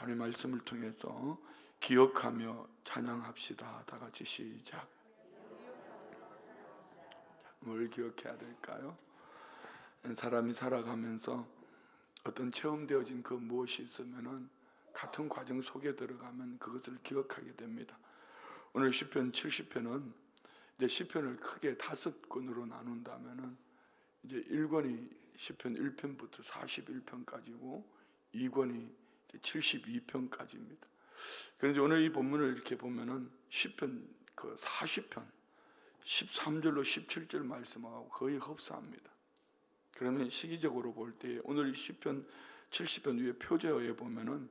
오늘 말씀을 통해서 기억하며 찬양합시다. 다 같이 시작. 뭘 기억해야 될까요? 사람이 살아가면서 어떤 체험되어진 그 무엇이 있으면은 같은 과정 속에 들어가면 그것을 기억하게 됩니다. 오늘 시편 70편은 이제 시편을 크게 5권으로 나눈다면은 이제 1권이 시편 1편부터 41편까지고 2권이 72편까지입니다. 그런데 오늘 이 본문을 이렇게 보면은 시편 그 40편 13절로 17절 말씀하고 거의 흡사합니다. 그러면 시기적으로 볼 때 오늘 시편 70편 위에 표제어에 보면은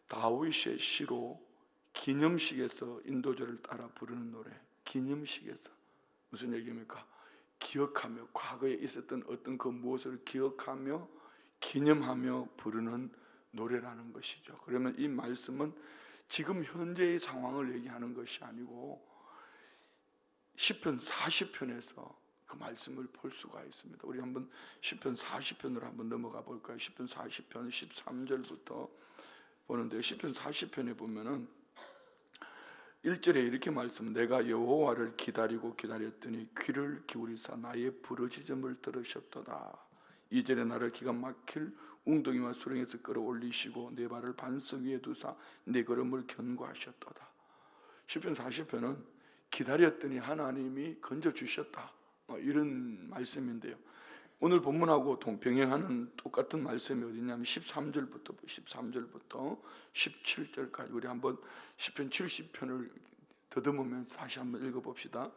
다윗의 시로 기념식에서 인도절을 따라 부르는 노래. 기념식에서 무슨 얘기입니까? 기억하며 과거에 있었던 어떤 그 무엇을 기억하며 기념하며 부르는 노래라는 것이죠. 그러면 이 말씀은 지금 현재의 상황을 얘기하는 것이 아니고 시편 40편에서 그 말씀을 볼 수가 있습니다. 우리 한번 시편 40편으로 한번 넘어가 볼까요? 시편 40편 13절부터 보는데 시편 40편에 보면은 1절에 이렇게 말씀, 내가 여호와를 기다리고 기다렸더니 귀를 기울이사 나의 부르짖음을 들으셨도다. 2절에 나를 기가 막힐 웅덩이와 수렁에서 끌어올리시고 내 발을 반석 위에 두사 내 걸음을 견고하셨도다. 시편 40편은 기다렸더니 하나님이 건져주셨다, 이런 말씀인데요. 오늘 본문하고 동병행하는 똑같은 말씀이 어디냐면 13절부터 17절까지 우리 한번 시편 70편을 더듬으면서 다시 한번 읽어봅시다.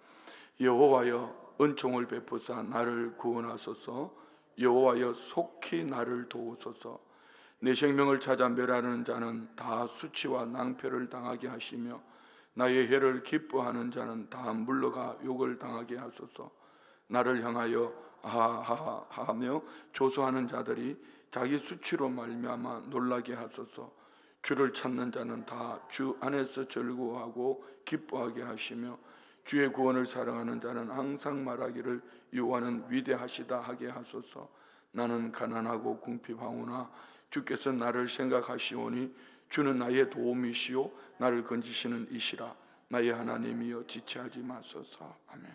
여호와여 은총을 베푸사 나를 구원하소서. 여호와여 속히 나를 도우소서. 내 생명을 찾아 멸하는 자는 다 수치와 낭패를 당하게 하시며 나의 해를 기뻐하는 자는 다 물러가 욕을 당하게 하소서. 나를 향하여 하하하하며 조소하는 자들이 자기 수치로 말미암아 놀라게 하소서. 주를 찾는 자는 다 주 안에서 즐거워하고 기뻐하게 하시며 주의 구원을 사랑하는 자는 항상 말하기를 여호와는 위대하시다 하게 하소서. 나는 가난하고 궁핍하오나 주께서 나를 생각하시오니 주는 나의 도움이시오 나를 건지시는 이시라. 나의 하나님이여 지체하지 마소서. 아멘.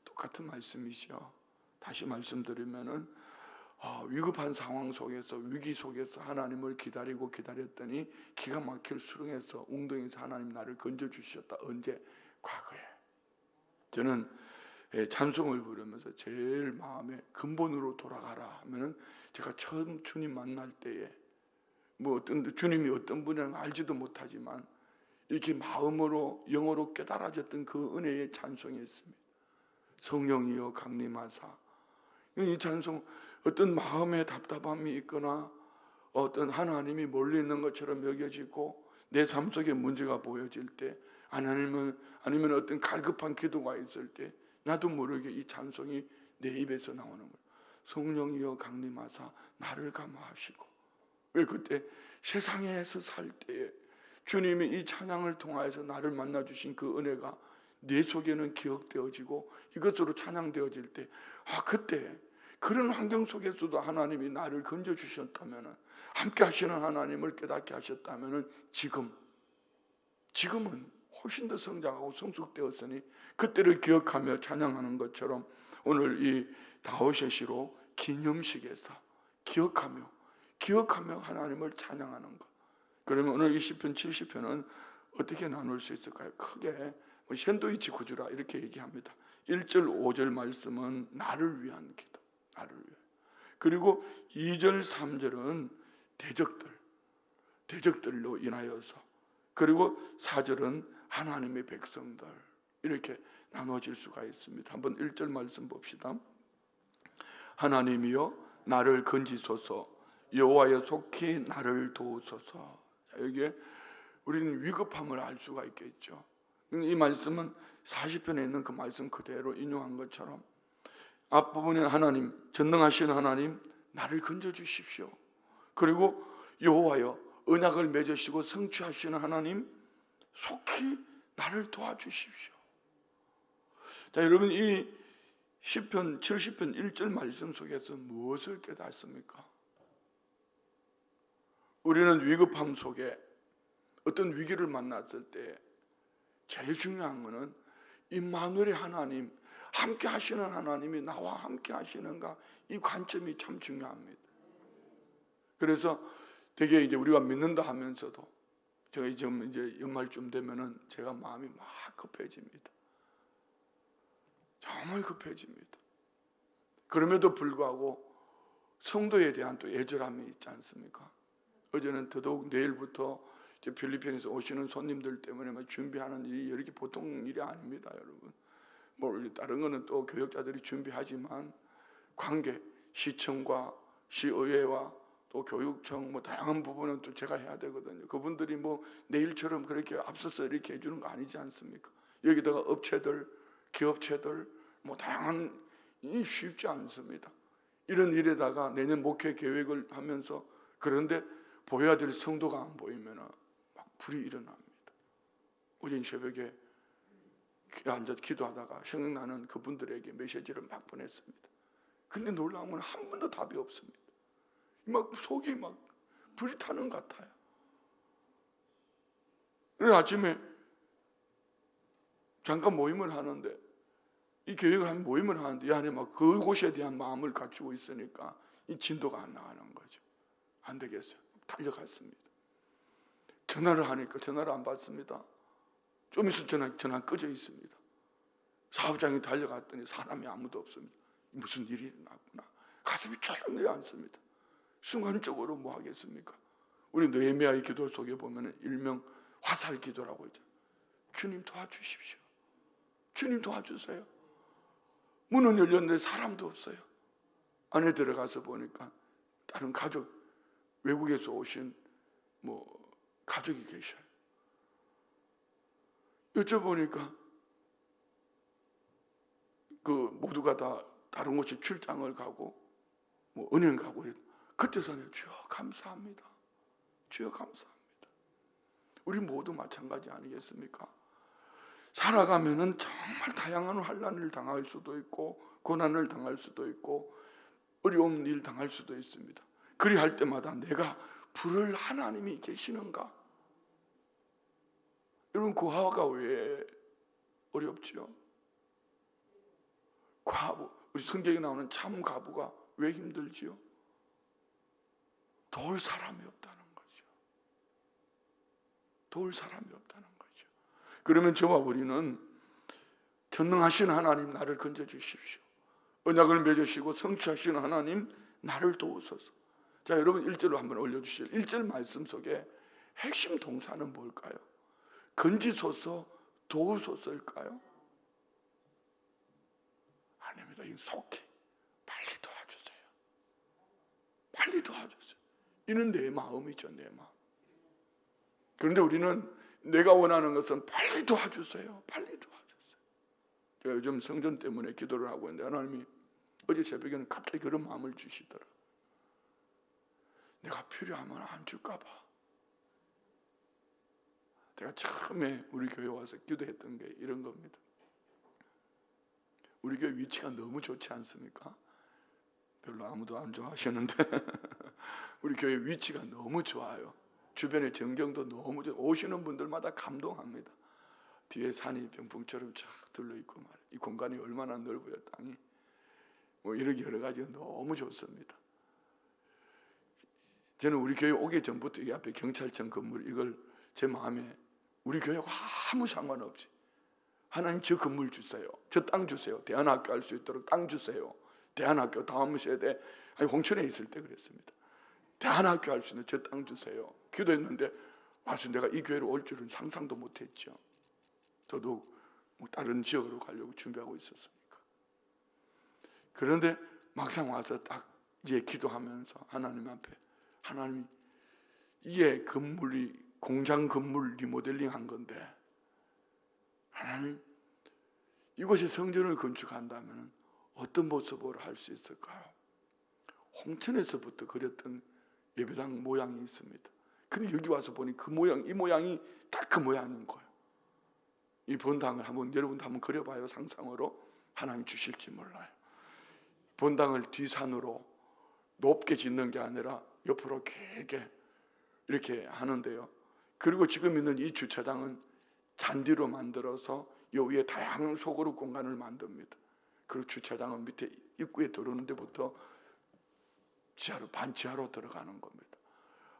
똑같은 말씀이죠. 다시 말씀드리면은 위급한 상황 속에서 위기 속에서 하나님을 기다리고 기다렸더니 기가 막힐 수렁에서 웅덩이에서 하나님 나를 건져주셨다. 언제? 과거에. 저는 찬송을 부르면서 제일 마음에 근본으로 돌아가라 하면은 제가 처음 주님 만날 때에 뭐 어떤 주님이 어떤 분이라는 알지도 못하지만 이렇게 마음으로 영어로 깨달아졌던 그 은혜의 찬송이 있습니다. 성령이여 강림하사. 이 찬송 어떤 마음에 답답함이 있거나 어떤 하나님이 멀리 있는 것처럼 여겨지고 내 삶 속에 문제가 보여질 때 아니면 어떤 갈급한 기도가 있을 때 나도 모르게 이 찬송이 내 입에서 나오는 거예요. 성령이여 강림하사 나를 감화하시고. 왜 그때 세상에서 살 때에 주님이 이 찬양을 통하여서 나를 만나주신 그 은혜가 내 속에는 기억되어지고 이것으로 찬양되어질 때 그때 그런 환경 속에서도 하나님이 나를 건져주셨다면 함께 하시는 하나님을 깨닫게 하셨다면 지금은 훨씬 더 성장하고 성숙되었으니 그때를 기억하며 찬양하는 것처럼 오늘 이 다윗의 시로 기념식에서 기억하며 하나님을 찬양하는 것. 그러면 오늘 이 시편 70편은 어떻게 나눌 수 있을까요? 크게 샌드위치 구조라 이렇게 얘기합니다. 1절 5절 말씀은 나를 위한 기도, 나를 위해. 그리고 2절 3절은 대적들로 인하여서, 그리고 4절은 하나님의 백성들, 이렇게 나눠질 수가 있습니다. 한번 1절 말씀 봅시다. 하나님이여 나를 건지소서. 여호와여 속히 나를 도우소서. 여기에 우리는 위급함을 알 수가 있겠죠. 이 말씀은 40편에 있는 그 말씀 그대로 인용한 것처럼 앞부분에 하나님, 전능하신 하나님 나를 건져주십시오. 그리고 여호와여 언약을 맺으시고 성취하시는 하나님 속히 나를 도와주십시오. 자, 여러분 이 시편 70편 1절 말씀 속에서 무엇을 깨닫습니까? 우리는 위급함 속에 어떤 위기를 만났을 때 제일 중요한 것은 임마누엘의 하나님, 함께 하시는 하나님이 나와 함께 하시는가, 이 관점이 참 중요합니다. 그래서 되게 이제 우리가 믿는다 하면서도 제가 지금 이제 연말쯤 되면은 제가 마음이 막 급해집니다. 정말 급해집니다. 그럼에도 불구하고 성도에 대한 또 애절함이 있지 않습니까? 어제는 더더욱 내일부터 이제 필리핀에서 오시는 손님들 때문에 막 준비하는 일이 이렇게 보통 일이 아닙니다, 여러분. 뭐 다른 거는 또 교역자들이 준비하지만 관계, 시청과 시의회와 또 교육청 뭐 다양한 부분은 또 제가 해야 되거든요. 그분들이 뭐 내일처럼 그렇게 앞서서 이렇게 해주는 거 아니지 않습니까? 여기다가 업체들, 기업체들 뭐 다양한 이 쉽지 않습니다. 이런 일에다가 내년 목회 계획을 하면서 그런데 보여야 될 성도가 안 보이면 막 불이 일어납니다. 어제 새벽에 앉아 기도하다가 생각나는 그분들에게 메시지를 막 보냈습니다. 근데 놀라운 건 한 번도 답이 없습니다. 막 속이 막 불이 타는 것 같아요. 그래서 아침에 잠깐 모임을 하는데 이 교육을 하면 모임을 하는데 이 안에 막 그곳에 대한 마음을 갖추고 있으니까 이 진도가 안 나가는 거죠. 안 되겠어요. 달려갔습니다. 전화를 하니까 전화를 안 받습니다. 좀 있으면 전화 꺼져 있습니다. 사업장에 달려갔더니 사람이 아무도 없습니다. 무슨 일이 일어났구나. 가슴이 철렁 내려앉습니다. 순간적으로 뭐 하겠습니까? 우리 느헤미야의 기도 속에 보면 일명 화살 기도라고 있죠. 주님 도와주십시오. 주님 도와주세요. 문은 열렸는데 사람도 없어요. 안에 들어가서 보니까 다른 가족, 외국에서 오신 뭐 가족이 계셔요. 여쭤보니까 그 모두가 다 다른 곳에 출장을 가고 뭐 은행 가고 그때서는 주여 감사합니다. 주여 감사합니다. 우리 모두 마찬가지 아니겠습니까? 살아가면은 정말 다양한 환난을 당할 수도 있고 고난을 당할 수도 있고 어려운 일 당할 수도 있습니다. 그리할 때마다 내가 부를 하나님이 계시는가? 여러분 고아가 왜 어렵지요? 과부, 우리 성경에 나오는 참 과부가 왜 힘들지요? 도울 사람이 없다는 거죠. 도울 사람이 없다는 거죠. 그러면 저와 우리는 전능하신 하나님 나를 건져주십시오. 언약을 맺으시고 성취하시는 하나님 나를 도우소서. 자, 여러분 1절로 한번 올려주시죠. 1절 말씀 속에 핵심 동사는 뭘까요? 건지소서, 도우소서일까요? 아닙니다. 이 속히 빨리 도와주세요. 빨리 도와주세요. 이는 내 마음이죠, 내 마음. 그런데 우리는 내가 원하는 것은 빨리 도와주세요. 빨리 도와주세요. 제가 요즘 성전 때문에 기도를 하고 있는데 하나님이 어제 새벽에는 갑자기 그런 마음을 주시더라. 내가 필요하면 안 줄까 봐. 제가 처음에 우리 교회 와서 기도했던 게 이런 겁니다. 우리 교회 위치가 너무 좋지 않습니까? 별로 아무도 안 좋아하시는데 우리 교회 위치가 너무 좋아요. 주변의 전경도 너무 좋아요. 오시는 분들마다 감동합니다. 뒤에 산이 병풍처럼 쫙 둘러있고 말이에요. 이 공간이 얼마나 넓어요, 땅이. 뭐 이렇게 여러 가지가 너무 좋습니다. 저는 우리 교회 오기 전부터 이 앞에 경찰청 건물 이걸 제 마음에 우리 교회와 아무 상관없이 하나님 저 건물 주세요. 저 땅 주세요. 대안학교 할 수 있도록 땅 주세요. 대안학교 다음 세대 홍천에 있을 때 그랬습니다. 대안학교 할 수 있는 저 땅 주세요. 기도했는데 와서 내가 이 교회로 올 줄은 상상도 못했죠. 저도 다른 지역으로 가려고 준비하고 있었으니까. 그런데 막상 와서 딱 이제 기도하면서 하나님 앞에 하나님 이게 건물이 공장 건물 리모델링 한 건데 하나님 이곳에 성전을 건축한다면 어떤 모습으로 할 수 있을까요? 홍천에서부터 그렸던 예배당 모양이 있습니다. 근데 여기 와서 보니 그 모양, 이 모양이 딱 그 모양인 거예요. 이 본당을 한번 여러분도 한번 그려봐요. 상상으로. 하나님 주실지 몰라요. 본당을 뒷산으로 높게 짓는 게 아니라 옆으로 길게 이렇게 하는데요. 그리고 지금 있는 이 주차장은 잔디로 만들어서 요 위에 다양한 소그룹 공간을 만듭니다. 그리고 주차장은 밑에 입구에 들어오는 데부터 지하로, 반지하로 들어가는 겁니다.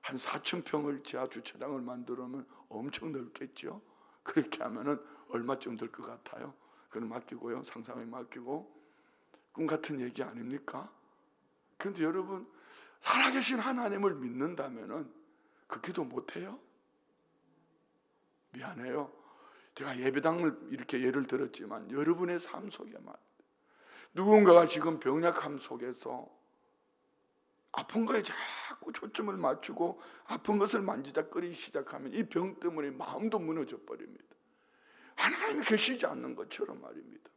한 4,000평을 지하 주차장을 만들면 엄청 넓겠죠. 그렇게 하면은 얼마쯤 들 것 같아요? 그건 맡기고요. 상상에 맡기고. 꿈 같은 얘기 아닙니까? 그런데 여러분, 살아계신 하나님을 믿는다면은 그 기도 못해요? 미안해요. 제가 예배당을 이렇게 예를 들었지만 여러분의 삶 속에만 누군가가 지금 병약함 속에서 아픈 거에 자꾸 초점을 맞추고 아픈 것을 만지작거리기 시작하면 이 병 때문에 마음도 무너져 버립니다. 하나님이 계시지 않는 것처럼 말입니다.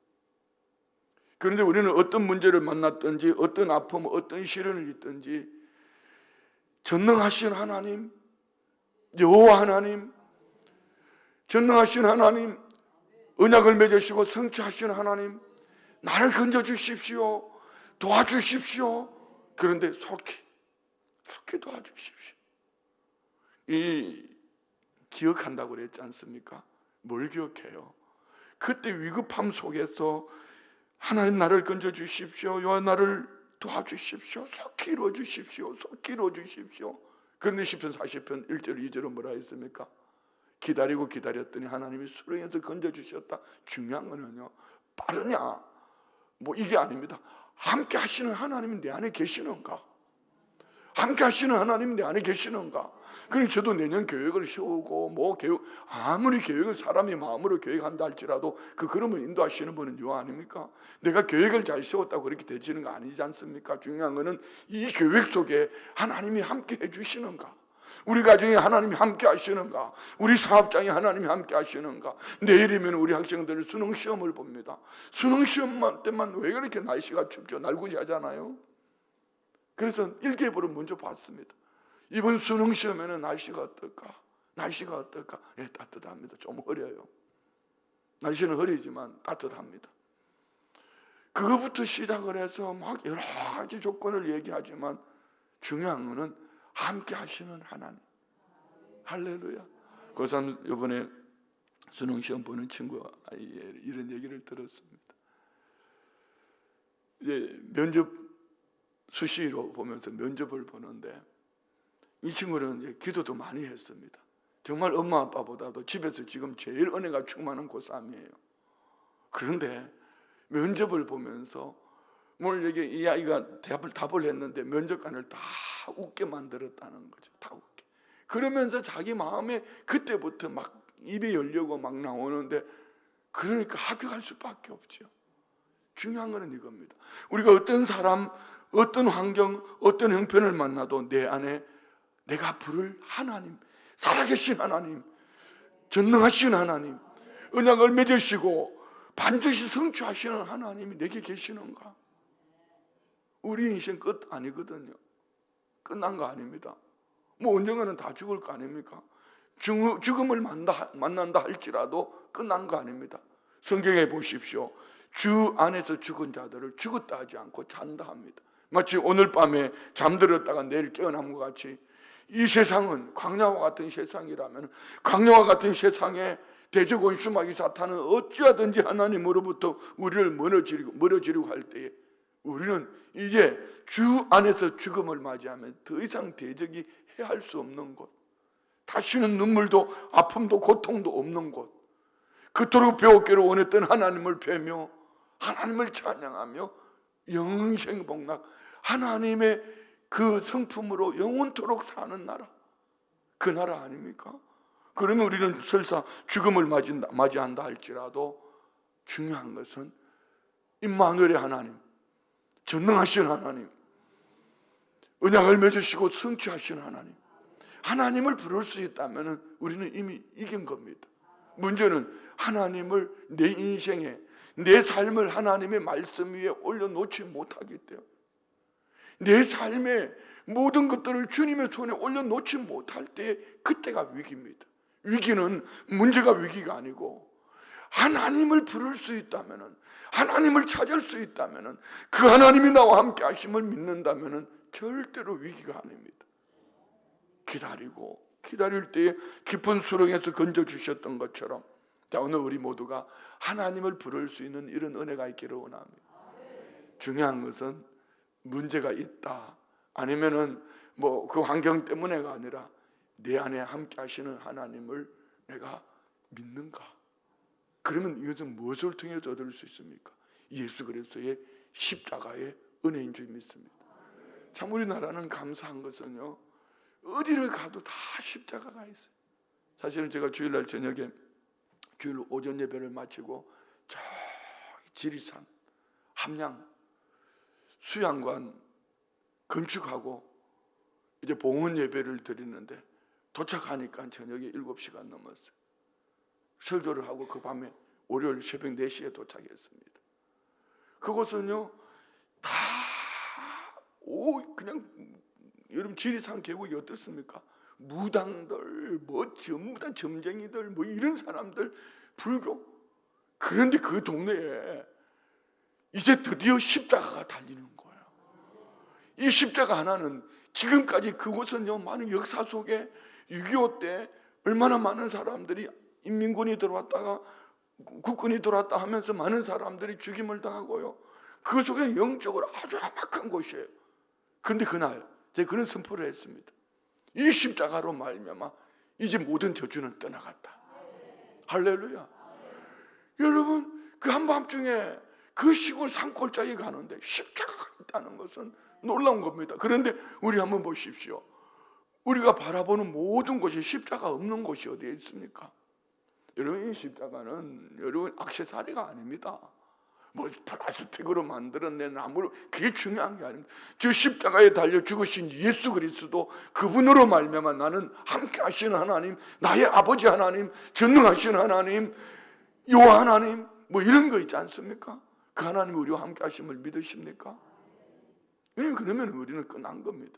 그런데 우리는 어떤 문제를 만났든지 어떤 아픔, 어떤 시련을 있든지 전능하신 하나님, 여호와 하나님, 전능하신 하나님, 언약을 맺으시고 성취하신 하나님, 나를 건져주십시오, 도와주십시오. 그런데 속히 도와주십시오. 이 기억한다고 그랬지 않습니까? 뭘 기억해요? 그때 위급함 속에서 하나님 나를 건져주십시오, 여호와 나를 도와주십시오, 속히 이루어주십시오, 속히 이루어주십시오. 그런데 시편 40편 1절 2절은 뭐라 했습니까? 기다리고 기다렸더니 하나님이 수렁에서 건져주셨다. 중요한 거는요, 빠르냐 뭐 이게 아닙니다. 함께 하시는 하나님이 내 안에 계시는가? 함께 하시는 하나님이 내 안에 계시는가? 그러니 저도 내년 계획을 세우고 뭐 아무리 계획을 사람이 마음으로 계획한다 할지라도 그 걸음을 인도하시는 분은 요 아닙니까? 내가 계획을 잘 세웠다고 그렇게 되지는 거 아니지 않습니까? 중요한 거는 이 계획 속에 하나님이 함께 해주시는가? 우리 가정에 하나님이 함께 하시는가? 우리 사업장에 하나님이 함께 하시는가? 내일이면 우리 학생들 수능 시험을 봅니다. 수능 시험 때만 왜 그렇게 날씨가 춥죠? 날구지 하잖아요. 그래서 일기예보를 먼저 봤습니다. 이번 수능 시험에는 날씨가 어떨까? 날씨가 어떨까? 예, 따뜻합니다. 좀 흐려요. 날씨는 흐리지만 따뜻합니다. 그거부터 시작을 해서 막 여러 가지 조건을 얘기하지만 중요한 거는 함께 하시는 하나님. 할렐루야. 고3 이번에 수능 시험 보는 친구가 이런 얘기를 들었습니다. 이제 면접 수시로 보면서 면접을 보는데 이 친구는 이제 기도도 많이 했습니다. 정말 엄마 아빠보다도 집에서 지금 제일 은혜가 충만한 고3이에요. 그런데 면접을 보면서 오늘 여기 이 아이가 답을 했는데 면접관을 다 웃게 만들었다는 거죠. 다 웃게. 그러면서 자기 마음에 그때부터 막 입이 열려고 막 나오는데 그러니까 합격할 수밖에 없죠. 중요한 거는 이겁니다. 우리가 어떤 사람, 어떤 환경, 어떤 형편을 만나도 내 안에 내가 부를 하나님, 살아계신 하나님, 전능하신 하나님, 언약을 맺으시고 반드시 성취하시는 하나님이 내게 계시는가? 우리 인생 끝 아니거든요. 끝난 거 아닙니다. 뭐 언젠가는 다 죽을 거 아닙니까? 죽음을 만난다 할지라도 끝난 거 아닙니다. 성경에 보십시오. 주 안에서 죽은 자들을 죽었다 하지 않고 잔다 합니다. 마치 오늘 밤에 잠들었다가 내일 깨어난 것 같이 이 세상은 광야와 같은 세상이라면 광야와 같은 세상에 대적 원수마귀 사탄은 어찌하든지 하나님으로부터 우리를 멀어지려고 할 때에 우리는 이제 주 안에서 죽음을 맞이하면 더 이상 대적이 해할 수 없는 곳, 다시는 눈물도 아픔도 고통도 없는 곳, 그토록 배웠기를 원했던 하나님을 뵈며 하나님을 찬양하며 영생복락 하나님의 그 성품으로 영원토록 사는 나라, 그 나라 아닙니까? 그러면 우리는 설사 죽음을 맞이한다 할지라도 중요한 것은 임마누엘의 하나님, 전능하신 하나님, 언약을 맺으시고 성취하신 하나님, 하나님을 부를 수 있다면 우리는 이미 이긴 겁니다. 문제는 하나님을 내 인생에, 내 삶을 하나님의 말씀 위에 올려놓지 못하기 때문에 내 삶의 모든 것들을 주님의 손에 올려놓지 못할 때 그때가 위기입니다. 위기는 문제가 위기가 아니고 하나님을 부를 수 있다면, 하나님을 찾을 수 있다면, 그 하나님이 나와 함께 하심을 믿는다면 절대로 위기가 아닙니다. 기다리고 기다릴 때에 깊은 수렁에서 건져주셨던 것처럼 자, 오늘 우리 모두가 하나님을 부를 수 있는 이런 은혜가 있기를 원합니다. 중요한 것은 문제가 있다 아니면은 뭐 그 환경 때문에가 아니라 내 안에 함께 하시는 하나님을 내가 믿는가? 그러면 이것은 무엇을 통해서 얻을 수 있습니까? 예수 그리스도의 십자가의 은혜인 줄 믿습니다. 참 우리나라는 감사한 것은요, 어디를 가도 다 십자가가 있어요. 사실은 제가 주일날 저녁에 주일 오전 예배를 마치고 저 지리산 함양 수양관 건축하고 이제 봉헌 예배를 드리는데 도착하니까 저녁에 7시가 넘었어요. 설교를 하고 그 밤에 월요일 새벽 4시에 도착했습니다. 그곳은요 다 그냥 여러분 지리산 계곡이 어떻습니까? 무당들 뭐 전부 다 점쟁이들 뭐 이런 사람들 불교. 그런데 그 동네에 이제 드디어 십자가가 달리는 거예요. 이 십자가 하나는 지금까지 그곳은요 많은 역사 속에 6.25 때 얼마나 많은 사람들이 인민군이 들어왔다가 국군이 들어왔다 하면서 많은 사람들이 죽임을 당하고요. 그 속에는 영적으로 아주 험악한 곳이에요. 그런데 그날 제가 그런 선포를 했습니다. 이 십자가로 말미암아 이제 모든 저주는 떠나갔다. 할렐루야. 여러분 그 한밤중에 그 시골 산골짜기 가는데 십자가가 있다는 것은 놀라운 겁니다. 그런데 우리 한번 보십시오. 우리가 바라보는 모든 곳이 십자가 없는 곳이 어디에 있습니까? 여러분 이 십자가는 여러분 액세서리가 아닙니다. 뭐 플라스틱으로 만들어낸 나무로 그게 중요한 게 아닙니다. 저 십자가에 달려 죽으신 예수 그리스도 그분으로 말미암아 나는 함께 하시는 하나님, 나의 아버지 하나님, 전능하신 하나님, 여호와 하나님 뭐 이런 거 있지 않습니까? 그 하나님이 우리와 함께 하심을 믿으십니까? 그러면 우리는 끝난 겁니다.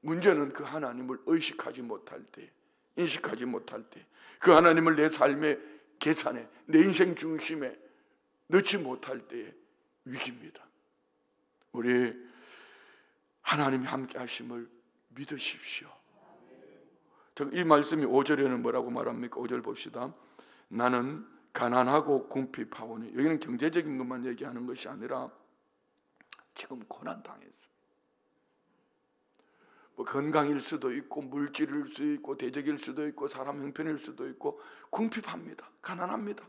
문제는 그 하나님을 의식하지 못할 때, 인식하지 못할 때, 그 하나님을 내 삶의 계산에, 내 인생 중심에 넣지 못할 때의 위기입니다. 우리 하나님이 함께 하심을 믿으십시오. 이 말씀이 5절에는 뭐라고 말합니까? 5절 봅시다. 나는 가난하고 궁핍하오니, 여기는 경제적인 것만 얘기하는 것이 아니라 지금 고난당했어요. 뭐 건강일 수도 있고 물질일 수도 있고 대적일 수도 있고 사람 형편일 수도 있고 궁핍합니다. 가난합니다.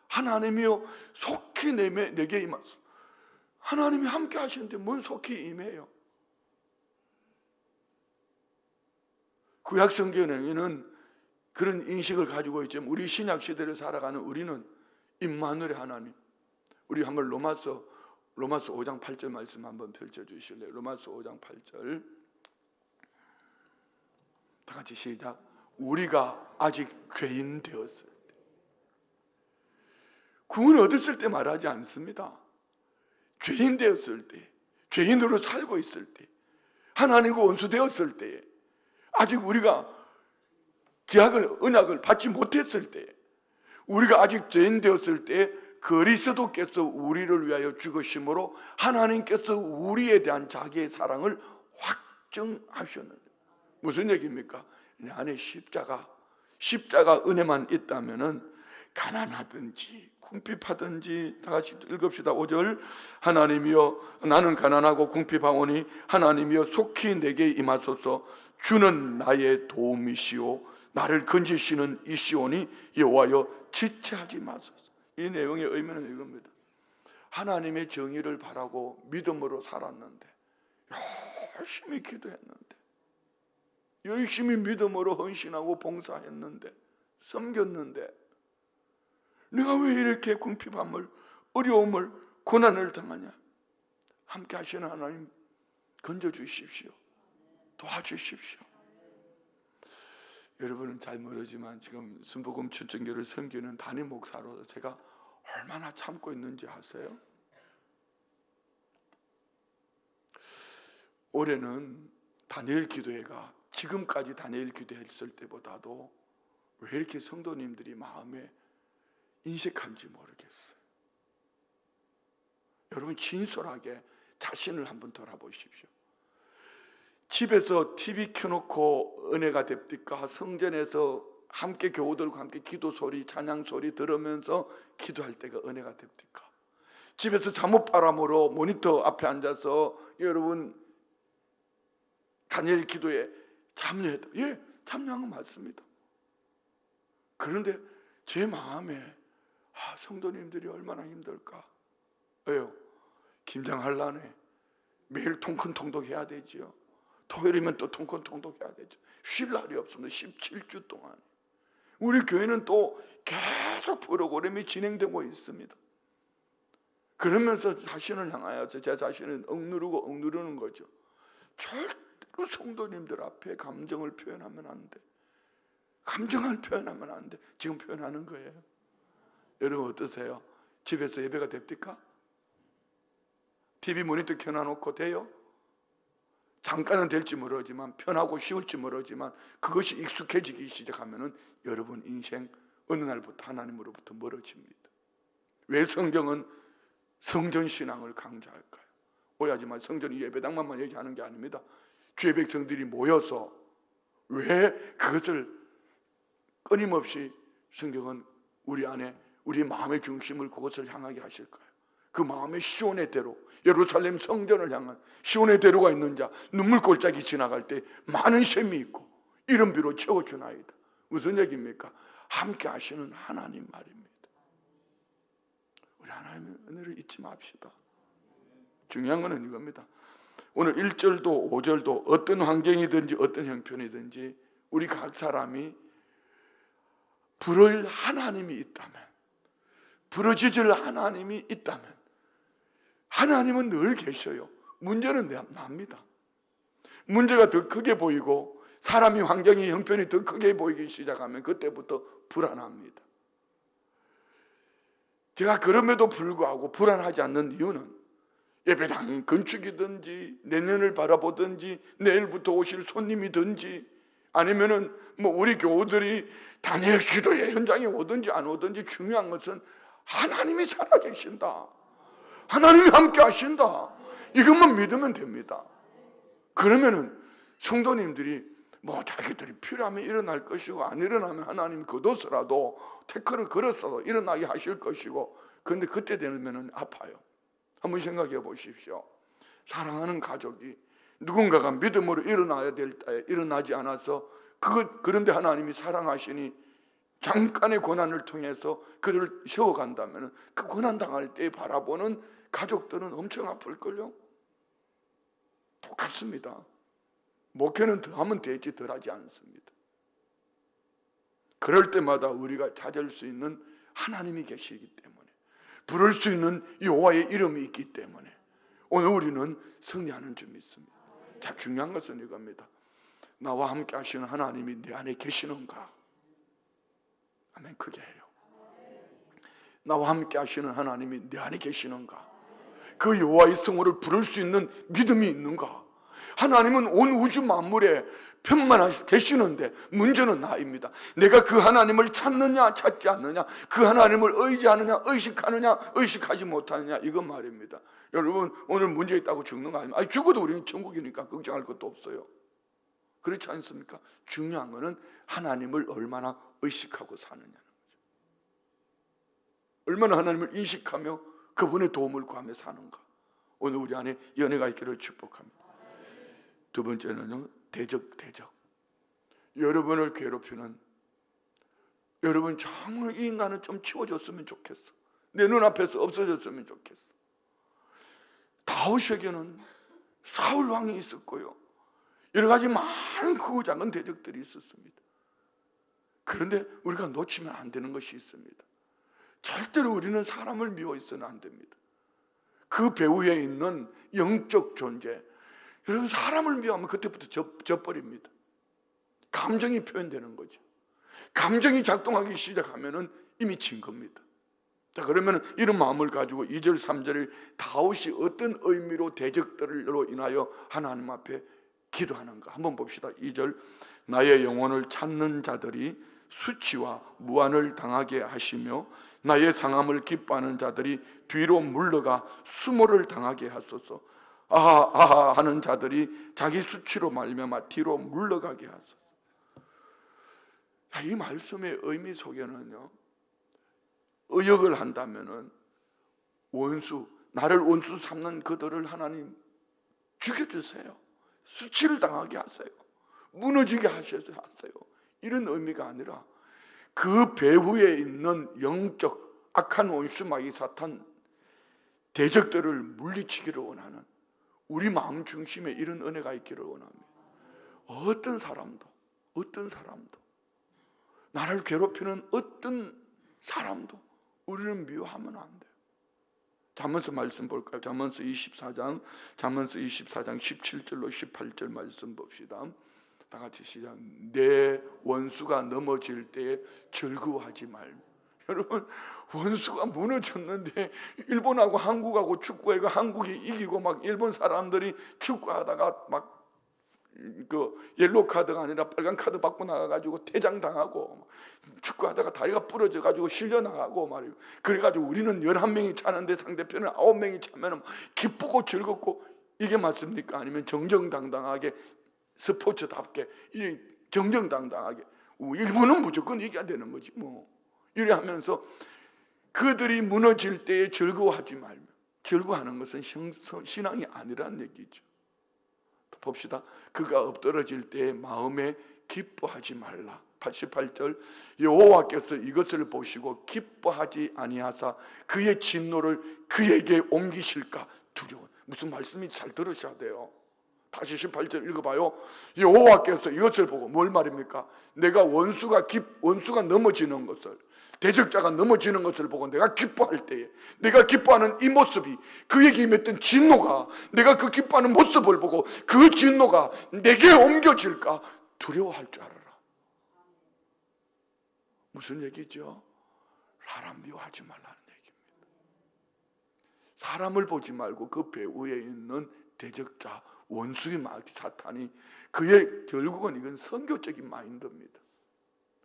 하나님이요 속히 내게 임하소. 하나님이 함께 하시는데 뭔 속히 임해요? 구약 성경에는 그런 인식을 가지고 있지만 우리 신약 시대를 살아가는 우리는 임마누엘 하나님. 우리 한번 로마서 5장 8절 말씀 한번 펼쳐 주실래요? 로마서 5장 8절. 다 같이 시작. 우리가 아직 죄인 되었을 때, 구원 얻었을 때 말하지 않습니다. 죄인 되었을 때, 죄인으로 살고 있을 때, 하나님과 원수되었을 때, 아직 우리가 기약을 언약을 받지 못했을 때, 우리가 아직 죄인 되었을 때 그리스도께서 우리를 위하여 죽으심으로 하나님께서 우리에 대한 자기의 사랑을 확증하셨는데, 무슨 얘기입니까? 내 안에 십자가 은혜만 있다면은 가난하든지 궁핍하든지, 다 같이 읽읍시다. 5절. 하나님이여 나는 가난하고 궁핍하오니 하나님이여 속히 내게 임하소서. 주는 나의 도움이시오 나를 건지시는 이시오니 여호와여 지체하지 마소서. 이 내용의 의미는 이겁니다. 하나님의 정의를 바라고 믿음으로 살았는데, 열심히 기도했는데, 열심히 믿음으로 헌신하고 봉사했는데, 섬겼는데, 내가 왜 이렇게 궁핍함을, 어려움을, 고난을 당하냐? 함께 하시는 하나님 건져주십시오. 도와주십시오. 여러분은 잘 모르지만 지금 순복음 출전교를 섬기는 담임 목사로서 제가 얼마나 참고 있는지 아세요? 올해는 다니엘 기도회가 지금까지 다니엘 기도했을 때보다도 왜 이렇게 성도님들이 마음에 인식한지 모르겠어요. 여러분 진솔하게 자신을 한번 돌아보십시오. 집에서 TV 켜놓고 은혜가 됩니까? 성전에서 함께 교우들과 함께 기도 소리, 찬양 소리 들으면서 기도할 때가 은혜가 됩니까? 집에서 잠옷바람으로 모니터 앞에 앉아서 여러분 다니엘 기도에 참여했다. 예, 참여한 건 맞습니다. 그런데 제 마음에 성도님들이 얼마나 힘들까? 왜요? 김장하려네. 매일 통큰통독 해야 되지요. 토요일이면 또 통큰통독 해야 되죠. 쉴 날이 없습니다. 17주 동안. 우리 교회는 또 계속 프로그램이 진행되고 있습니다. 그러면서 자신을 향하여서 제 자신을 억누르는 거죠. 절대로 성도님들 앞에 감정을 표현하면 안 돼. 감정을 표현하면 안 돼. 지금 표현하는 거예요. 여러분 어떠세요? 집에서 예배가 됩니까? TV 모니터 켜놔놓고 돼요? 잠깐은 될지 모르지만, 편하고 쉬울지 모르지만 그것이 익숙해지기 시작하면은 여러분 인생 어느 날부터 하나님으로부터 멀어집니다. 왜 성경은 성전신앙을 강조할까요? 오해하지 마세요. 성전이 예배당만 얘기하는 게 아닙니다. 주의 백성들이 모여서 왜 그것을 끊임없이 성경은 우리 안에 우리 마음의 중심을 그것을 향하게 하실까요? 그 마음의 시온의 대로, 예루살렘 성전을 향한 시온의 대로가 있는 자, 눈물골짜기 지나갈 때 많은 셈이 있고 이런 비로 채워주나이다. 무슨 얘기입니까? 함께 하시는 하나님 말입니다. 우리 하나님의 은혜를 잊지 맙시다. 중요한 것은 이겁니다. 오늘 1절도 5절도 어떤 환경이든지 어떤 형편이든지 우리 각 사람이 부를 하나님이 있다면, 부르짖을 하나님이 있다면 하나님은 늘 계셔요. 문제는 납니다. 문제가 더 크게 보이고 사람이 환경이 형편이 더 크게 보이기 시작하면 그때부터 불안합니다. 제가 그럼에도 불구하고 불안하지 않는 이유는 예배당 건축이든지 내년을 바라보든지 내일부터 오실 손님이든지 아니면은 우리 교우들이 다니엘 기도의 현장에 오든지 안 오든지 중요한 것은 하나님이 살아계신다. 하나님이 함께 하신다. 이것만 믿으면 됩니다. 그러면은 성도님들이 자기들이 필요하면 일어날 것이고 안 일어나면 하나님이 거둬서라도 태클을 걸어서 일어나게 하실 것이고, 그런데 그때 되면은 아파요. 한번 생각해 보십시오. 사랑하는 가족이 누군가가 믿음으로 일어나야 될 때에 일어나지 않아서 그런데 하나님이 사랑하시니 잠깐의 고난을 통해서 그를 세워간다면 그 고난 당할 때 바라보는 가족들은 엄청 아플걸요. 똑같습니다. 목회는 더 하면 되지 덜 하지 않습니다. 그럴 때마다 우리가 찾을 수 있는 하나님이 계시기 때문에, 부를 수 있는 여호와의 이름이 있기 때문에 오늘 우리는 승리하는 줄 믿습니다. 자, 중요한 것은 이겁니다. 나와 함께 하시는 하나님이 내 안에 계시는가? 아멘. 크게 해요. 나와 함께 하시는 하나님이 내 안에 계시는가? 그 여호와의 성호를 부를 수 있는 믿음이 있는가? 하나님은 온 우주 만물에 편만하시 계시는데 문제는 나입니다. 내가 그 하나님을 찾느냐 찾지 않느냐, 그 하나님을 의지하느냐 의식하느냐 의식하지 못하느냐, 이건 말입니다. 여러분 오늘 문제 있다고 죽는 거 아닙니까? 죽어도 우리는 천국이니까 걱정할 것도 없어요. 그렇지 않습니까? 중요한 것은 하나님을 얼마나 의식하고 사느냐는 거죠. 얼마나 하나님을 인식하며 그분의 도움을 구하며 사는가. 오늘 우리 안에 연애가 있기를 축복합니다. 두 번째는요, 대적. 여러분을 괴롭히는, 여러분 정말 이 인간은 좀 치워줬으면 좋겠어. 내 눈앞에서 없어졌으면 좋겠어. 다윗에게는 사울 왕이 있었고요, 여러 가지 많은 크고 작은 대적들이 있었습니다. 그런데 우리가 놓치면 안 되는 것이 있습니다. 절대로 우리는 사람을 미워 있어는 안 됩니다. 그 배후에 있는 영적 존재, 여러분 사람을 미워하면 그때부터 져버립니다. 감정이 표현되는 거죠. 감정이 작동하기 시작하면은 이미 진 겁니다. 자, 그러면 이런 마음을 가지고 2절 3절에 다윗이 어떤 의미로 대적들로 인하여 하나님 앞에 기도하는가 한번 봅시다. 2절, 나의 영혼을 찾는 자들이 수치와 무한을 당하게 하시며 나의 상함을 기뻐하는 자들이 뒤로 물러가 수모를 당하게 하소서. 아하 아하 하는 자들이 자기 수치로 말미암아 뒤로 물러가게 하소서. 이 말씀의 의미 속에는요, 의역을 한다면은 원수, 나를 원수 삼는 그들을 하나님 죽여주세요. 수치를 당하게 하세요. 무너지게 하세요. 이런 의미가 아니라 그 배후에 있는 영적 악한 원수 마귀 사탄 대적들을 물리치기를 원하는 우리 마음 중심에 이런 은혜가 있기를 원합니다. 어떤 사람도 나를 괴롭히는 어떤 사람도 우리는 미워하면 안 돼요. 잠언서 말씀 볼까요? 잠언서 24장 17절로 18절 말씀 봅시다. 다 같이 시작. 내 원수가 넘어질 때에 즐거워하지 말며. 여러분, 원수가 무너졌는데 일본하고 한국하고 축구해가 한국이 이기고 막 일본 사람들이 축구하다가 막 그 옐로 카드가 아니라 빨간 카드 받고 나가가지고 퇴장 당하고 축구하다가 다리가 부러져가지고 실려 나가고 말이에요. 그래가지고 우리는 11명이 차는데 상대편은 9명이 차면은 기쁘고 즐겁고, 이게 맞습니까? 아니면 정정당당하게 스포츠답게 정정당당하게 일본은 무조건 이겨야 되는 거지 뭐. 이래 하면서 그들이 무너질 때에 즐거워하지 말며. 즐거워하는 것은 신앙이 아니라는 얘기죠. 봅시다. 그가 엎드러질 때에 마음에 기뻐하지 말라. 88절. 여호와께서 이것을 보시고 기뻐하지 아니하사 그의 진노를 그에게 옮기실까 두려워. 무슨 말씀이 잘 들으셔야 돼요. 다시 18절 읽어봐요. 여호와께서 이것을 보고 뭘 말입니까? 내가 원수가 넘어지는 것을, 대적자가 넘어지는 것을 보고 내가 기뻐할 때에, 내가 기뻐하는 이 모습이, 그에게 임했던 진노가, 내가 그 기뻐하는 모습을 보고 그 진노가 내게 옮겨질까 두려워할 줄 알아라. 무슨 얘기죠? 사람 미워하지 말라는 얘기입니다. 사람을 보지 말고 그 배후에 있는 대적자, 원수의 마귀 사탄이, 그의 결국은 이건 선교적인 마인드입니다.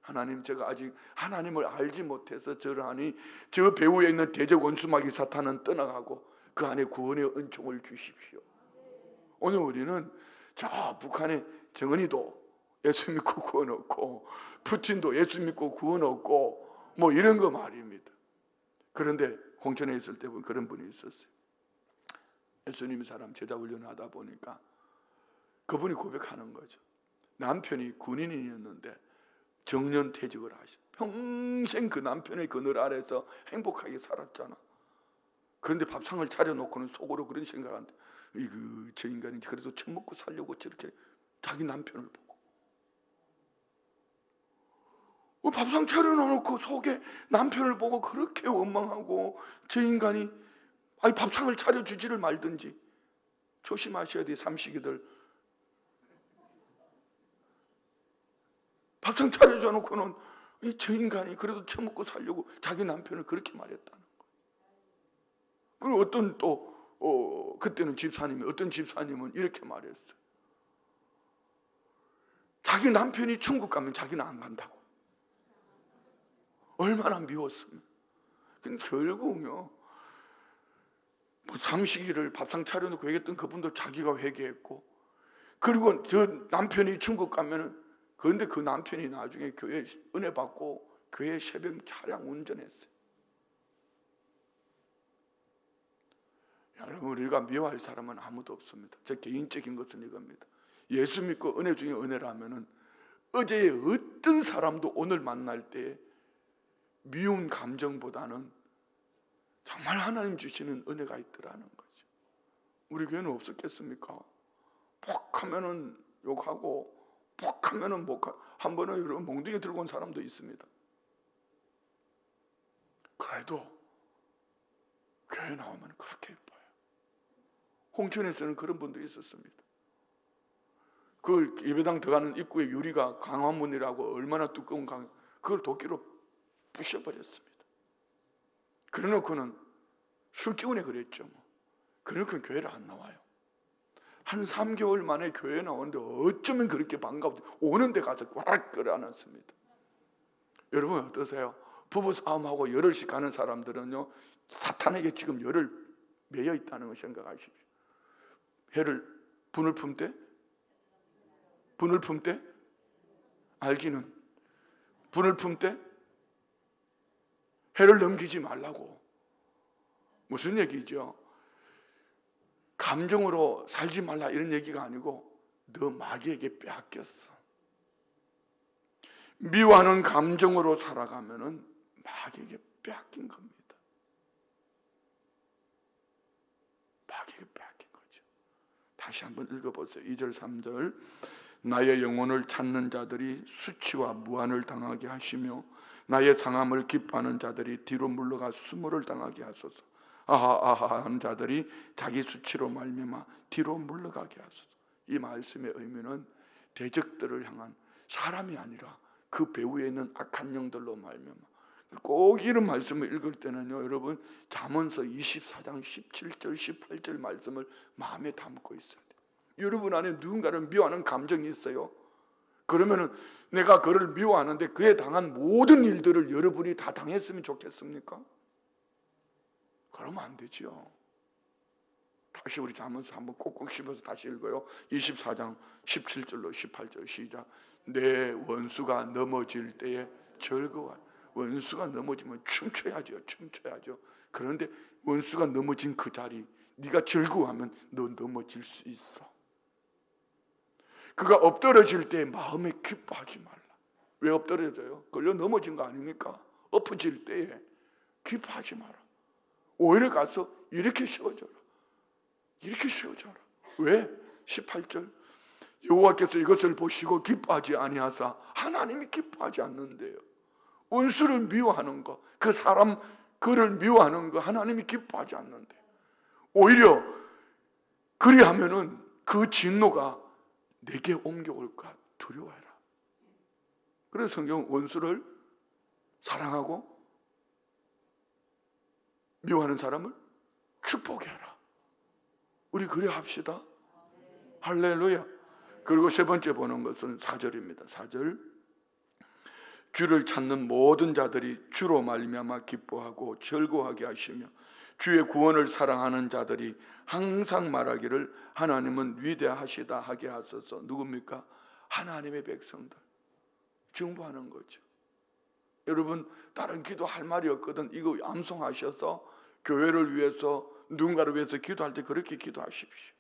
하나님, 제가 아직 하나님을 알지 못해서 저러하니 저 배후에 있는 대적 원수 마귀 사탄은 떠나가고 그 안에 구원의 은총을 주십시오. 오늘 우리는 저 북한의 정은이도 예수 믿고 구원 얻고, 푸틴도 예수 믿고 구원 얻고 뭐 이런 거 말입니다. 그런데 홍천에 있을 때 그런 분이 있었어요. 예수님이 사람 제자 훈련을 하다 보니까 그분이 고백하는 거죠. 남편이 군인이었는데 정년퇴직을 하셔. 평생 그 남편의 그늘 아래서 행복하게 살았잖아. 그런데 밥상을 차려놓고는 속으로 그런 생각을 한다. 저 인간이 그래도 처먹고 살려고 저렇게 자기 남편을 보고, 밥상 차려놓고 속에 남편을 보고 그렇게 원망하고, 저 인간이 밥상을 차려주지를 말든지. 조심하셔야 돼. 삼식이들 밥상 차려줘 놓고는 저 인간이 그래도 처먹고 살려고 자기 남편을 그렇게 말했다는 거예요. 그리고 어떤 그때는 어떤 집사님은 이렇게 말했어요. 자기 남편이 천국 가면 자기는 안 간다고. 얼마나 미웠으면. 근데 결국은요, 삼식이를 밥상 차려놓고 얘기했던 그분도 자기가 회개했고, 그리고 저 남편이 천국 가면은, 그런데 그 남편이 나중에 교회 은혜 받고 교회 새벽 차량 운전했어요. 여러분, 우리가 미워할 사람은 아무도 없습니다. 제 개인적인 것은 이겁니다. 예수 믿고 은혜 중에 은혜라면은 어제의 어떤 사람도 오늘 만날 때 미운 감정보다는 정말 하나님 주시는 은혜가 있더라는 거죠. 우리 교회는 없었겠습니까? 폭하면은 욕하고 폭하면은 한 번은 여러분 몽둥이 들고 온 사람도 있습니다. 그래도 교회 나오면 그렇게 예뻐요. 홍천에서는 그런 분도 있었습니다. 그 예배당 들어가는 입구에 유리가 강화문이라고 얼마나 두꺼운 그걸 도끼로 부셔버렸습니다. 그래놓고는 술 기운에 그랬죠. 그래놓고는 교회를 안 나와요. 한 3개월 만에 교회 나오는데 어쩌면 그렇게 반가워 오는 데 가서 꽉 끌어안았습니다. 여러분 어떠세요? 부부 싸움하고 열흘씩 가는 사람들은요, 사탄에게 지금 열을 매여 있다는 걸 생각하십시오. 해를 분을 품되 분을 품되 알기는 분을 품되 해를 넘기지 말라고. 무슨 얘기죠? 감정으로 살지 말라 이런 얘기가 아니고 너 마귀에게 빼앗겼어. 미워하는 감정으로 살아가면은 마귀에게 빼앗긴 겁니다. 마귀에게 빼앗긴 거죠. 다시 한번 읽어보세요. 2절 3절. 나의 영혼을 찾는 자들이 수치와 무한을 당하게 하시며 나의 상함을 기뻐하는 자들이 뒤로 물러가 수모를 당하게 하소서. 아하 하는 자들이 자기 수치로 말미암아 뒤로 물러가게 하소서. 이 말씀의 의미는 대적들을 향한 사람이 아니라 그 배후에 있는 악한 영들로 말미암아. 꼭 이런 말씀을 읽을 때는요, 여러분 잠언서 24장 17절 18절 말씀을 마음에 담고 있어야 돼요. 여러분 안에 누군가를 미워하는 감정이 있어요. 그러면은 내가 그를 미워하는데 그에 당한 모든 일들을 여러분이 다 당했으면 좋겠습니까? 그러면 안 되죠. 다시 우리 잠언서 한번 꼭꼭 씹어서 다시 읽어요. 24장 17절로 18절 시작. 내 원수가 넘어질 때에 즐거워. 원수가 넘어지면 춤춰야죠. 춤춰야죠. 그런데 원수가 넘어진 그 자리 네가 즐거워하면 너 넘어질 수 있어. 그가 엎드러질 때 마음에 기뻐하지 말라. 왜 엎드려져요? 걸려 넘어진 거 아닙니까? 엎어질 때에 기뻐하지 마라. 오히려 가서 이렇게 세워져라. 이렇게 세워져라. 왜? 18절. 여호와께서 이것을 보시고 기뻐하지 아니하사. 하나님이 기뻐하지 않는데요. 원수를 미워하는 거, 그 사람 그를 미워하는 거 하나님이 기뻐하지 않는데, 오히려 그리하면은 그 진노가 내게 옮겨올까 두려워해라. 그래서 성경은 원수를 사랑하고 미워하는 사람을 축복해라. 우리 그래 합시다. 할렐루야. 그리고 세 번째 보는 것은 4절입니다. 4절. 주를 찾는 모든 자들이 주로 말미암아 기뻐하고 즐거워하게 하시며 주의 구원을 사랑하는 자들이 항상 말하기를 하나님은 위대하시다 하게 하소서. 누굽니까? 하나님의 백성들. 중보하는 거죠. 여러분 다른 기도할 말이 없거든. 이거 암송하셔서 교회를 위해서 누군가를 위해서 기도할 때 그렇게 기도하십시오.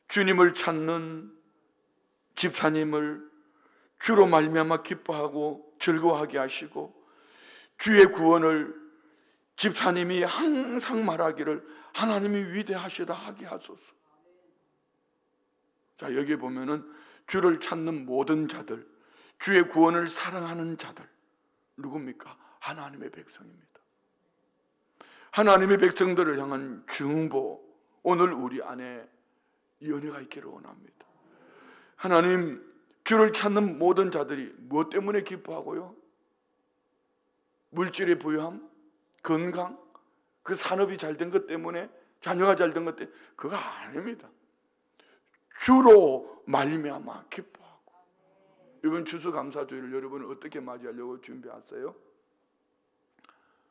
주님을 찾는 집사님을 주로 말미암아 기뻐하고 즐거워하게 하시고 주의 구원을 집사님이 항상 말하기를 하나님이 위대하시다 하게 하소서. 자, 여기 보면은 주를 찾는 모든 자들, 주의 구원을 사랑하는 자들, 누굽니까? 하나님의 백성입니다. 하나님의 백성들을 향한 중보, 오늘 우리 안에 이 은혜가 있기를 원합니다. 하나님, 주를 찾는 모든 자들이 무엇 때문에 기뻐하고요? 물질의 부유함, 건강, 그 산업이 잘 된 것 때문에, 자녀가 잘 된 것 때문에, 그거 아닙니다. 주로 말미암아 기뻐하고. 이번 추수감사주일을 여러분은 어떻게 맞이하려고 준비하세요?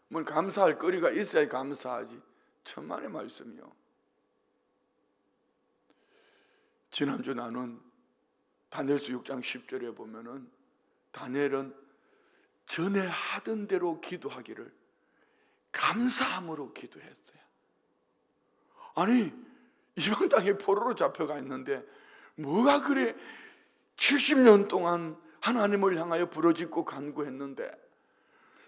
뭐 감사할 거리가 있어야 감사하지. 천만의 말씀이요. 지난주 나눈 다니엘서 6장 10절에 보면은 다니엘은 전에 하던 대로 기도하기를 감사함으로 기도했어요. 아니 이방 땅에 포로로 잡혀가 있는데 뭐가 그래 70년 동안 하나님을 향하여 부르짖고 간구했는데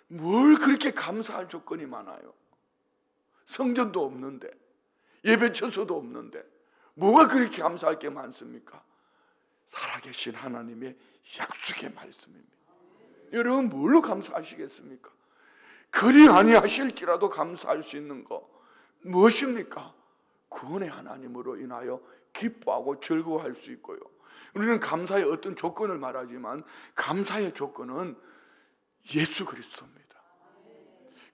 뭘 그렇게 감사할 조건이 많아요? 성전도 없는데 예배 처소도 없는데 뭐가 그렇게 감사할 게 많습니까? 살아계신 하나님의 약속의 말씀입니다. 여러분 뭘로 감사하시겠습니까? 그리 아니하실지라도 감사할 수 있는 거 무엇입니까? 구원의 하나님으로 인하여 기뻐하고 즐거워할 수 있고요. 우리는 감사의 어떤 조건을 말하지만 감사의 조건은 예수 그리스도입니다.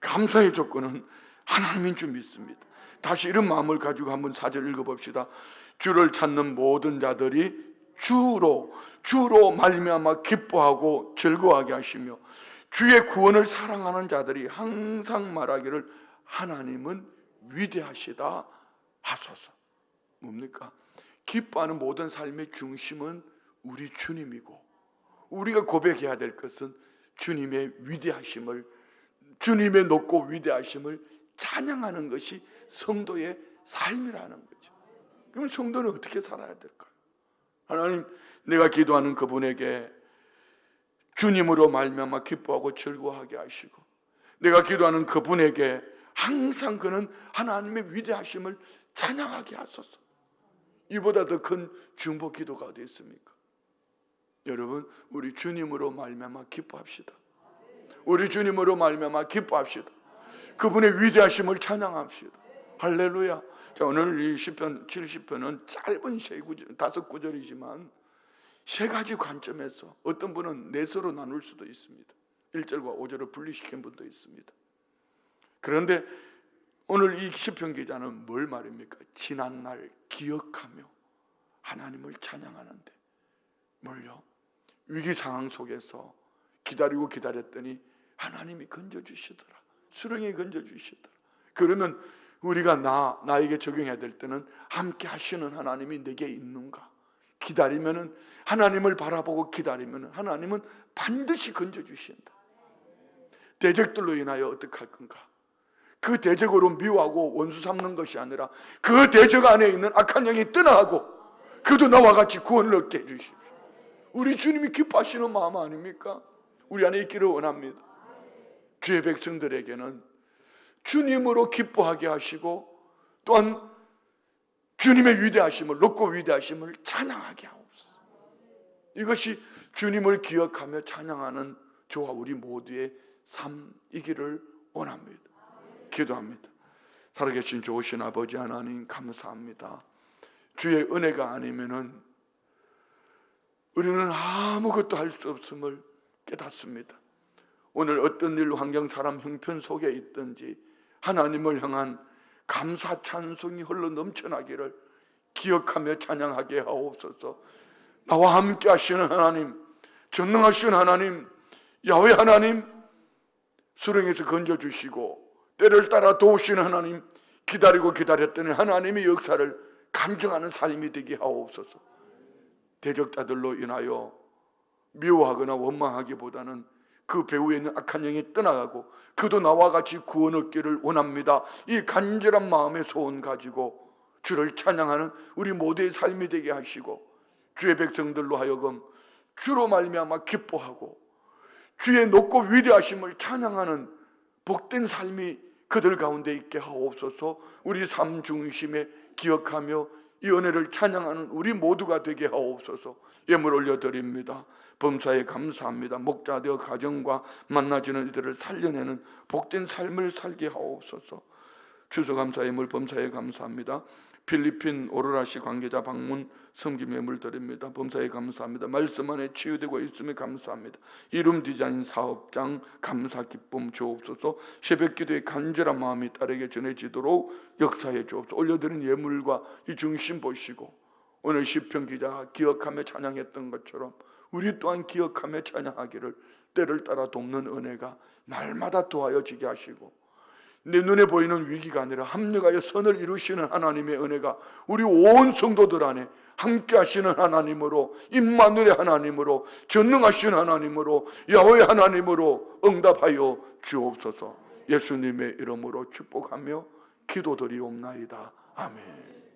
감사의 조건은 하나님인 줄 믿습니다. 다시 이런 마음을 가지고 한번 4절 읽어봅시다. 주를 찾는 모든 자들이 주로 말미암아 기뻐하고 즐거워하게 하시며 주의 구원을 사랑하는 자들이 항상 말하기를 하나님은 위대하시다 하소서. 뭡니까? 기뻐하는 모든 삶의 중심은 우리 주님이고, 우리가 고백해야 될 것은 주님의 위대하심을, 주님의 높고 위대하심을 찬양하는 것이 성도의 삶이라는 거죠. 그럼 성도는 어떻게 살아야 될까요? 하나님, 내가 기도하는 그분에게 주님으로 말미암아 기뻐하고 즐거워하게 하시고, 내가 기도하는 그분에게 항상 그는 하나님의 위대하심을 찬양하게 하소서. 이보다 더 큰 중보 기도가 어디 있습니까? 여러분, 우리 주님으로 말미암아 기뻐합시다. 우리 주님으로 말미암아 기뻐합시다. 그분의 위대하심을 찬양합시다. 할렐루야. 자, 오늘 이 시편 70편은 짧은 다섯 구절이지만 세 가지 관점에서 어떤 분은 넷으로 나눌 수도 있습니다. 1절과 5절을 분리시킨 분도 있습니다. 그런데 오늘 이 시편 기자는 뭘 말입니까? 지난날 기억하며 하나님을 찬양하는데 뭘요? 위기 상황 속에서 기다리고 기다렸더니 하나님이 건져주시더라. 수령이 건져주시더라. 그러면 우리가 나에게 적용해야 될 때는 함께 하시는 하나님이 내게 있는가? 기다리면은, 하나님을 바라보고 기다리면은 하나님은 반드시 건져주신다. 대적들로 인하여 어떻게 할 건가? 그 대적으로 미워하고 원수 삼는 것이 아니라 그 대적 안에 있는 악한 영이 떠나가고 그도 나와 같이 구원을 얻게 해주십시오. 우리 주님이 기뻐하시는 마음 아닙니까? 우리 안에 있기를 원합니다. 주의 백성들에게는 주님으로 기뻐하게 하시고 또한 주님의 위대하심을, 높고 위대하심을 찬양하게 하옵소서. 이것이 주님을 기억하며 찬양하는 저와 우리 모두의 삶이기를 원합니다. 기도합니다. 살아계신 좋으신 아버지 하나님, 감사합니다. 주의 은혜가 아니면은 우리는 아무것도 할 수 없음을 깨닫습니다. 오늘 어떤 일, 환경, 사람, 형편 속에 있든지 하나님을 향한 감사 찬송이 흘러 넘쳐나기를 기억하며 찬양하게 하옵소서. 나와 함께 하시는 하나님, 전능하신 하나님, 야훼 하나님, 수렁에서 건져주시고 때를 따라 도우시는 하나님, 기다리고 기다렸더니 하나님의 역사를 간증하는 삶이 되게 하옵소서. 대적자들로 인하여 미워하거나 원망하기보다는 그 배후에 있는 악한 영이 떠나가고 그도 나와 같이 구원 얻기를 원합니다. 이 간절한 마음의 소원 가지고 주를 찬양하는 우리 모두의 삶이 되게 하시고, 주의 백성들로 하여금 주로 말미암아 기뻐하고 주의 높고 위대하심을 찬양하는 복된 삶이 그들 가운데 있게 하옵소서. 우리 삶 중심에 기억하며 이 은혜를 찬양하는 우리 모두가 되게 하옵소서. 예물 올려드립니다. 범사에 감사합니다. 목자 되어 가정과 만나지는 이들을 살려내는 복된 삶을 살게 하옵소서. 추수감사 예물 범사에 감사합니다. 필리핀 오로라시 관계자 방문 섬김 예물 드립니다. 범사에 감사합니다. 말씀 안에 치유되고 있음에 감사합니다. 이름 디자인 사업장 감사 기쁨 주옵소서. 새벽 기도의 간절한 마음이 딸에게 전해지도록 역사해 주옵소서. 올려드린 예물과 이 중심 보시고 오늘 시편 기자가 기억하며 찬양했던 것처럼 우리 또한 기억하며 찬양하기를 때를 따라 돕는 은혜가 날마다 도와지게 하시고, 내 눈에 보이는 위기가 아니라 합력하여 선을 이루시는 하나님의 은혜가 우리 온 성도들 안에 함께 하시는 하나님으로, 임마누엘의 하나님으로, 전능하신 하나님으로, 야훼 하나님으로 응답하여 주옵소서. 예수님의 이름으로 축복하며 기도드리옵나이다. 아멘.